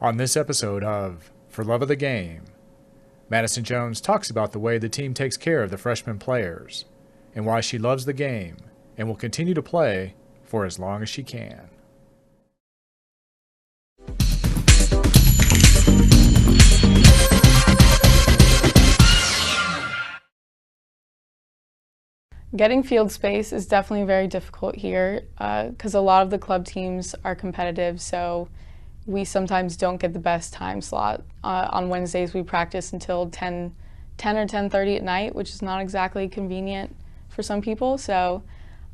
On this episode of For Love of the Game, Madison Jones talks about the way the team takes care of the freshman players and why she loves the game and will continue to play for as long as she can. Getting field space is definitely very difficult here because a lot of the club teams are competitive, so we sometimes don't get the best time slot. On Wednesdays we practice until 10 or 10:30 at night, which is not exactly convenient for some people, so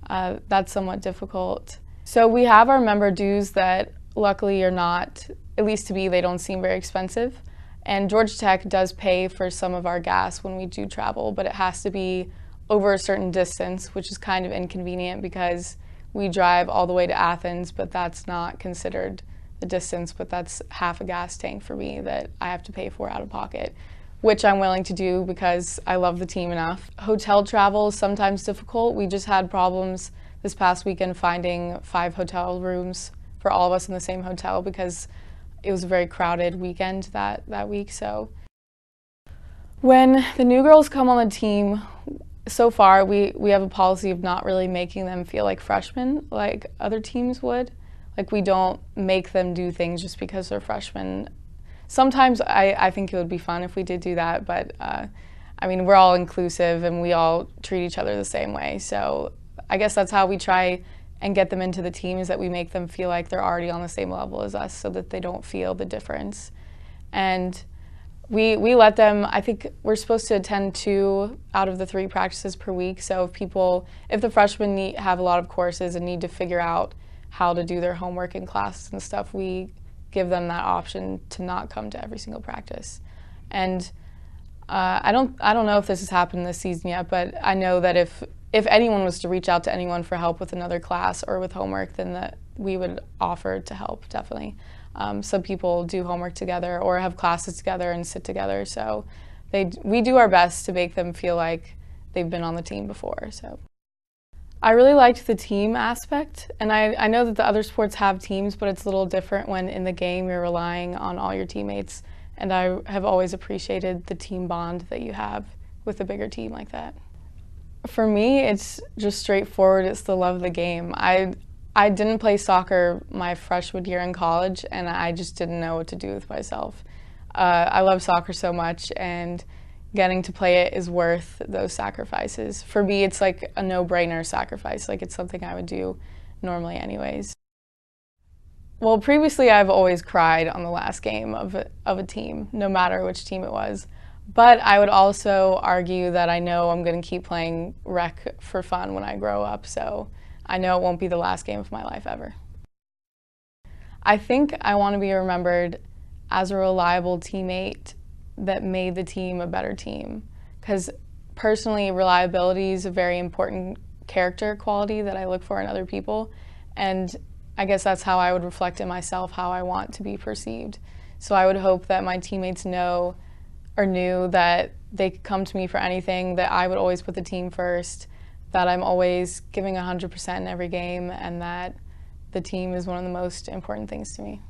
that's somewhat difficult. So we have our member dues that luckily are not, at least to me, they don't seem very expensive. And Georgia Tech does pay for some of our gas when we do travel, but it has to be over a certain distance, which is kind of inconvenient because we drive all the way to Athens, but that's not considered the distance, but that's half a gas tank for me that I have to pay for out of pocket, which I'm willing to do because I love the team enough. Hotel travel is sometimes difficult. We just had problems this past weekend finding 5 hotel rooms for all of us in the same hotel because it was a very crowded weekend that week. So when the new girls come on the team, so far we have a policy of not really making them feel like freshmen like other teams would. Like, we don't make them do things just because they're freshmen. Sometimes I think it would be fun if we did do that, but I mean, we're all inclusive and we all treat each other the same way. So I guess that's how we try and get them into the team, is that we make them feel like they're already on the same level as us so that they don't feel the difference. And we let them, I think we're supposed to attend 2 out of the 3 practices per week. So if the freshmen have a lot of courses and need to figure out how to do their homework in classes and stuff, we give them that option to not come to every single practice. And I don't know if this has happened this season yet, but I know that if anyone was to reach out to anyone for help with another class or with homework, then we would offer to help, definitely. Some people do homework together or have classes together and sit together, so we do our best to make them feel like they've been on the team before. So I really liked the team aspect, and I know that the other sports have teams, but it's a little different when in the game you're relying on all your teammates, and I have always appreciated the team bond that you have with a bigger team like that. For me, it's just straightforward. It's the love of the game. I didn't play soccer my freshman year in college, and I just didn't know what to do with myself. I love soccer so much, and getting to play it is worth those sacrifices. For me, it's like a no-brainer sacrifice. Like, it's something I would do normally anyways. Well, previously I've always cried on the last game of a team, no matter which team it was. But I would also argue that I know I'm going to keep playing rec for fun when I grow up, so I know it won't be the last game of my life ever. I think I want to be remembered as a reliable teammate that made the team a better team, because personally, reliability is a very important character quality that I look for in other people, and I guess that's how I would reflect in myself how I want to be perceived. So I would hope that my teammates knew that they could come to me for anything, that I would always put the team first, that I'm always giving 100% in every game, and that the team is one of the most important things to me.